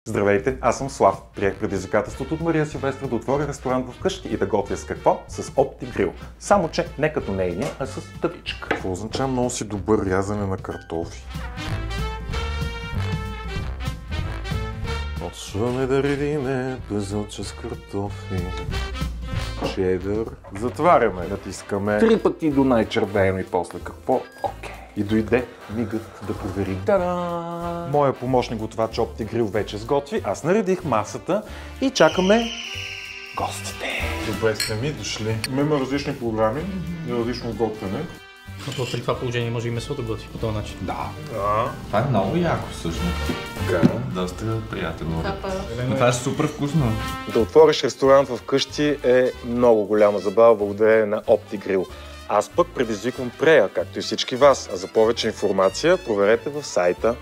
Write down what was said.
Здравейте, аз съм Слав. Приех предизвикателството от Мария Силвестра да отворя ресторант вкъщи и да готвя с какво? С OptiGrill. Само че не като нейния, а с тъпичка. Какво означава много си добър рязане на картофи? Отшваме да редиме безълче с картофи. Чедър. Затваряме, натискаме 3 пъти до най-червено и после какво? Окей. И дойде мигът да проверим. Та-да! Моя помощник готвач OptiGrill вече сготви, аз наредих масата и чакаме гостите. Добре сте ми дошли. Имаме различни програми и различно готвене. Но при това положение може и месо да готви по този начин. Да. Това е много яко всъщност. Така. Доста приятелно. Но това е супер вкусно. Да отвориш ресторант вкъщи е много голяма забава благодарение на OptiGrill. Аз пък предизвиквам Прея, както и всички вас. А за повече информация проверете в сайта.